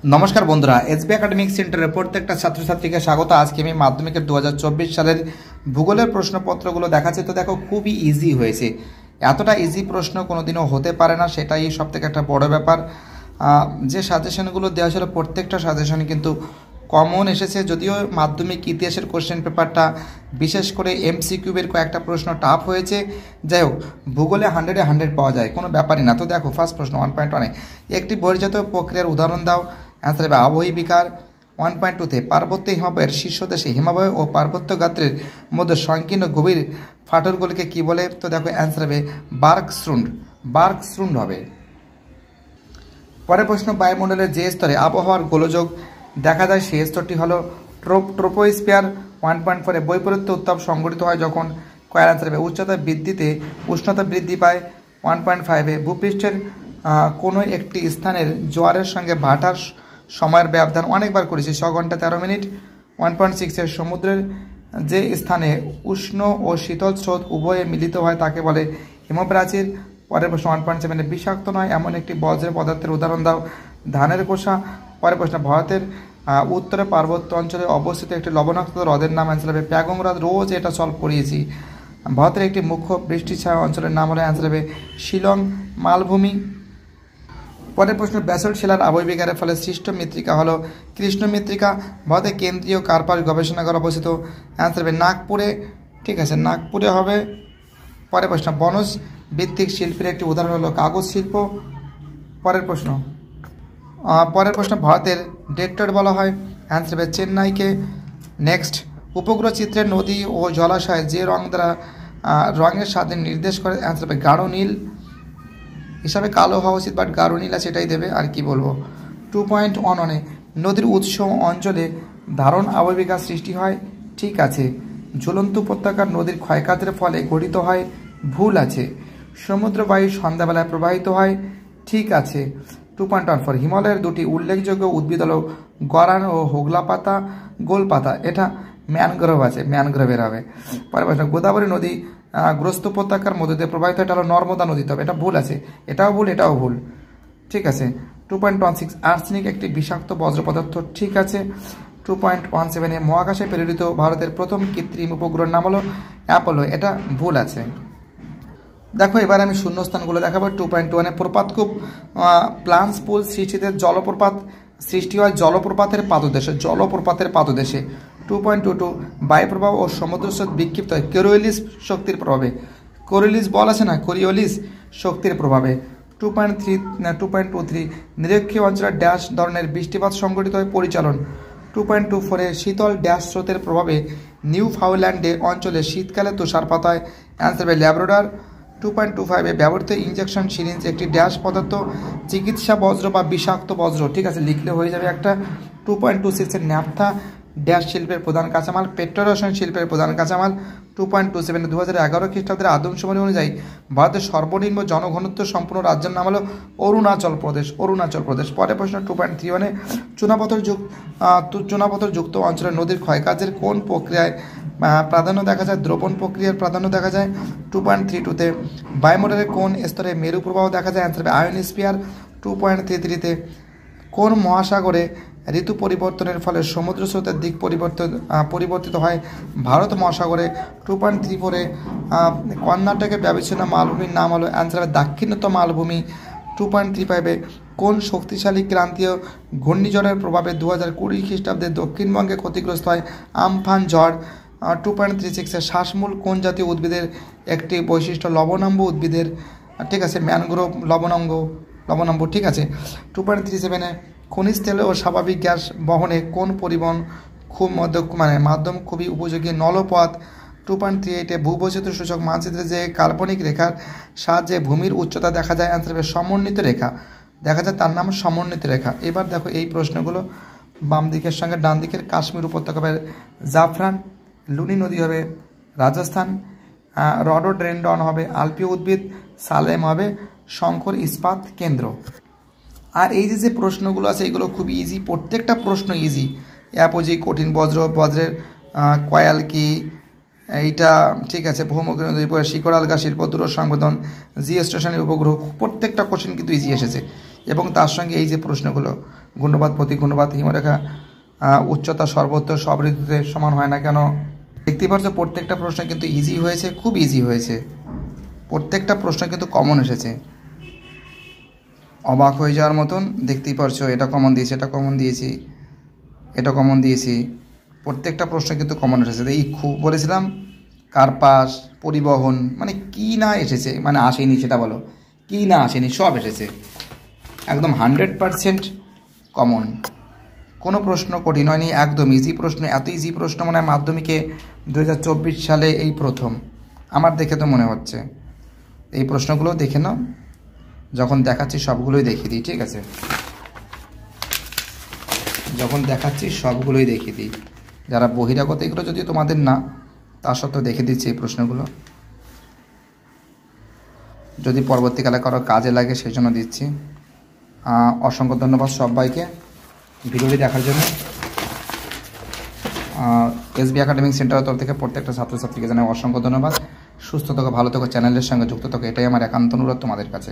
নমস্কার বন্ধুরা, SB academic সেন্টারের প্রত্যেকটা ছাত্রছাত্রীকে স্বাগত। আজকে আমি মাধ্যমিকের 2024 সালের ভূগোলের প্রশ্নপত্রগুলো দেখাচ্ছি। তো দেখো, খুবই ইজি হয়েছে। এতটা ইজি প্রশ্ন কোনোদিনও হতে পারে না, সেটাই সবথেকে একটা বড় ব্যাপার। যে সাজেশনগুলো দেওয়া ছিল প্রত্যেকটা সাজেশনই কিন্তু কমন এসেছে। যদিও মাধ্যমিক ইতিহাসের কোশ্চেন পেপারটা বিশেষ করে এমসিকিউবের কয়েকটা প্রশ্ন টাফ হয়েছে, যাই হোক ভূগোলে 100-এ 100 পাওয়া যায়, কোনো ব্যাপারই না। তো দেখো, ফার্স্ট প্রশ্ন 1.1-এ একটি বহির্জাত প্রক্রিয়ার উদাহরণ দাও। অ্যান্সার হবে আবহী বিকার। 1.2-তে পার্বত্য হিমাবয়ের শীর্ষদেশে হিমাবয় ও পার্বত্য গাত্রের মধ্যে সংকীর্ণ গভীর ফাটলগুলিকে কী বলে? তো দেখো, অ্যান্সার হবে বার্কশ্রুন্ড। বার্কশ্রুন্ড হবে। পরের প্রশ্ন, বায়ুমণ্ডলের যে স্তরে আবহাওয়ার গোলযোগ দেখা যায় সেই স্তরটি হলো ট্রোপোস্ফিয়ার। 1.4-এ বৈপরীত্য উত্তাপ সংঘটিত হয় যখন? কয়ের অ্যান্সার হবে উচ্চতা বৃদ্ধিতে উষ্ণতা বৃদ্ধি পায়। 1.5-এ ভূপৃষ্ঠের কোনো একটি স্থানের জোয়ারের সঙ্গে ভাটার সময়ের ব্যবধান অনেকবার করেছি, 6 ঘন্টা 13 মিনিট। 1.6-এর সমুদ্রের যে স্থানে উষ্ণ ও শীতল স্রোত উভয়ে মিলিত হয় তাকে বলে হিমপ্রাচীর। পরের প্রশ্ন 1.7-এ বিষাক্ত নয় এমন একটি বজ্রের পদার্থের উদাহরণ দাও। ধানের কোষা। পরের প্রশ্ন, ভারতের উত্তরে পার্বত্য অঞ্চলে অবস্থিত একটি লবণাক্ত হ্রদের নাম? অ্যান্সার হবে প্যাগং হ্রদ। রোজ এটা সলভ করিয়েছি। ভারতের একটি মুখ্য বৃষ্টি ছায়া অঞ্চলের নাম হলো? অ্যান্সার হবে শিলং মালভূমি। পরের প্রশ্ন, ব্যাসল্ট শিলার আবহ বিকারের ফলে সৃষ্ট মৃত্তিকা হলো কৃষ্ণ মৃত্তিকা। ভারতের কেন্দ্রীয় কার্পাস গবেষণাগার অবস্থিত? অ্যান্সার হবে নাগপুরে। ঠিক আছে, নাগপুরে হবে। পরের প্রশ্ন, বনজ ভিত্তিক শিল্পের একটি উদাহরণ হলো কাগজ শিল্প। পরের প্রশ্ন ভারতের ডেট্রয়েট বলা হয়? অ্যান্সার হবে চেন্নাইকে। নেক্সট, উপগ্রহ চিত্রের নদী ও জলাশয় যে রং দ্বারা রঙের স্বাধীন নির্দেশ করে? অ্যান্সার হবে গাঢ় নীল। হিসাবে কালো হওয়া উচিত, বাট গাঢ় নীল আছে, এটাই দেবে, আর কি বলবো। 2.11-এ নদীর উৎস অঞ্চলে ধারণ আবহবিকার সৃষ্টি হয়? ঠিক আছে। ঝুলন্ত উপত্যকার নদীর ক্ষয়কাজের ফলে গঠিত হয়? ভুল আছে। সমুদ্র বায়ু সন্ধ্যাবেলায় প্রবাহিত হয়? ঠিক আছে। 2.14 হিমালয়ের দুটি উল্লেখযোগ্য উদ্ভিদ হল গরান ও হোগলা পাতা গোলপাতা। এটা ম্যানগ্রোভ আছে, ম্যানগ্রোভের হবে। পরের প্রশ্ন, গোদাবরী নদী গ্রস্ত উপত্যকার মধ্যে দিয়ে প্রবাহিত, এটা হলো নর্মদা নদী। তবে এটা ভুল আছে, এটাও ভুল, এটাও ভুল। ঠিক আছে। 2.16 আর্সেনিক একটি বিষাক্ত বজ্র পদার্থ। ঠিক আছে। 2.17-এ মহাকাশে প্রেরিত ভারতের প্রথম কৃত্রিম উপগ্রহের নাম হলো অ্যাপোলো। এটা ভুল আছে। দেখো, এবার আমি শূন্যস্থানগুলো দেখাবো। 2.21-এ প্রপাতকূপ প্লান্স পুল সৃষ্টিতে জলপ্রপাত সৃষ্টি হয় জলপ্রপাতের পাদদেশে। জলপ্রপাতের পাদদেশে। 2.22 বায়ুপ্রবাহ ও সমুদ্র স্রোত বিক্ষিপ্ত হয় কোরিওলিস শক্তির প্রভাবে। কোরিওলিস বল আছে না, কোরিওলিস শক্তির প্রভাবে। 2.23 নিরক্ষীয় অঞ্চলের ড্যাশ ধরনের বৃষ্টিপাত সংঘটিত হয় পরিচালন। 2.24-এ শীতল ড্যাশ স্রোতের প্রভাবে নিউ ফাউল্যান্ডে অঞ্চলে শীতকালে তুষারপাত হয়? অ্যান্সার হবে ল্যাব্রাডর। 2.25-এ ব্যবহৃত ইঞ্জেকশন সিরিঞ্জ একটি ড্যাশ পদার্থ? চিকিৎসা বজ্র বা বিষাক্ত বজ্র। ঠিক আছে, লিখলে হয়ে যাবে একটা। 2.26-এর ন্যাপথা ড্যাশ শিল্পের প্রধান কাঁচামাল? পেট্রোরসায়ন শিল্পের প্রধান কাঁচামাল। 2.27-এ 2011 খ্রিস্টাব্দের আদমশুমারি অনুযায়ী ভারতের সর্বনিম্ন জনঘনত্ব সম্পূর্ণ রাজ্যের নাম হলো অরুণাচল প্রদেশ। অরুণাচল প্রদেশ। পরের প্রশ্ন 2.31-এ চুনাপাথরযুক্ত অঞ্চলের নদীর ক্ষয়কাজের কোন প্রক্রিয়ায় প্রাধান্য দেখা যায়? দ্রবণ প্রক্রিয়ার প্রাধান্য দেখা যায়। 2.32-তে বায়ুমণ্ডলের কোন স্তরে মেরু প্রবাহ দেখা যায়? অ্যান্সার হবে আয়োনোস্ফিয়ার। 2.33-তে কোন মহাসাগরে ঋতু পরিবর্তনের ফলে সমুদ্র স্রোতের দিক পরিবর্তিত হয়? ভারত মহাসাগরে। 2.34-এ কর্ণাটকে ব্যবচ্ছিন্ন মালভূমির নাম হলো? অ্যান্সার হবে দাক্ষিণাত্য মালভূমি। 2.35-এ কোন শক্তিশালী ক্রান্তীয় ঘূর্ণিঝড়ের প্রভাবে 2020 খ্রিস্টাব্দে দক্ষিণবঙ্গে ক্ষতিগ্রস্ত হয়? আমফান ঝড়। 2.36-এ শ্বাসমূল কোন জাতীয় উদ্ভিদের একটি বৈশিষ্ট্য? লবণাম্ব উদ্ভিদের। ঠিক আছে, ম্যানগ্রোভ লবণাম্ব। ঠিক আছে। 2.37-এ খনিজ তেল ও স্বাভাবিক গ্যাস বহনে কোন পরিবহন মাধ্যম খুবই উপযোগী? নলপথ। 2.38-এ ভূবৈচিত্র্য সূচক মানচিত্রে যে কাল্পনিক রেখার সাহায্যে ভূমির উচ্চতা দেখা যায়? অ্যান্সার হবে সমন্বিত রেখা দেখা যায়, তার নাম সমন্বিত রেখা। এবার দেখো এই প্রশ্নগুলো, বাম দিকের সঙ্গে ডান দিকের কাশ্মীর উপত্যকা হবে জাফরান, লুনি নদী হবে রাজস্থান, রডোডেন্ড্রন হবে আলপীয় উদ্ভিদ, সালেম হবে শঙ্কর ইস্পাত কেন্দ্র। আর এই যে প্রশ্নগুলো আছে এগুলো খুব ইজি, প্রত্যেকটা প্রশ্ন ইজি। অ্যাপোজি কঠিন বজ্রের কয়াল কি, এইটা ঠিক আছে। ভৌমকেন্দ্র নদীর পরে শিকড় আলগা শিল্প দূর সংবেদন, জি স্টেশনের উপগ্রহ, প্রত্যেকটা কোশ্চেন কিন্তু ইজি এসেছে। এবং তার সঙ্গে এই যে প্রশ্নগুলো, গুণবাদ প্রতিগুণবাদ, হিমরেখা উচ্চতা সর্বত্র সব ঋতুতে সমান হয় না কেন, দেখতে পাচ্ছ প্রত্যেকটা প্রশ্ন কিন্তু ইজি হয়েছে, খুব ইজি হয়েছে, প্রত্যেকটা প্রশ্ন কিন্তু কমন এসেছে, অবাক হয়ে যাওয়ার মতন। দেখতেই পারছো এটা কমন দিয়েছি, এটা কমন দিয়েছি, এটা কমন দিয়েছি, প্রত্যেকটা প্রশ্ন কিন্তু কমন এসেছে। এই খুব বলেছিলাম কার্পাস, পরিবহন, মানে কি না এসেছে, মানে আসেনি সেটা বলো, কি না আসেনি, সব এসেছে একদম 100% কমন। কোনো প্রশ্ন কঠিন হয়নি, একদম ইজি প্রশ্ন। এত ইজি প্রশ্ন মনে হয় মাধ্যমিকে 2024 সালে এই প্রথম আমার দেখে তো মনে হচ্ছে। এই প্রশ্নগুলো দেখে নাও, যখন দেখাচ্ছি সবগুলোই দেখিয়ে দিই, ঠিক আছে? যখন দেখাচ্ছি সবগুলোই দেখিয়ে দিই, যারা বহিরাগত এগুলো যদি তোমাদের না, তা সত্ত্বেও দেখে দিচ্ছি এই প্রশ্নগুলো, যদি পরবর্তীকালে কারো কাজে লাগে সেই জন্য দিচ্ছি। অসংখ্য ধন্যবাদ সবাইকে ভিডিওটি দেখার জন্য। এসবি একাডেমিক সেন্টারের তরফ থেকে প্রত্যেকটা ছাত্রছাত্রীকে জানাই অসংখ্য ধন্যবাদ। সুস্থ থাকো, ভালো থাকো, চ্যানেলের সঙ্গে যুক্ত থাকো, এটাই আমার একান্ত অনুরোধ তোমাদের কাছে।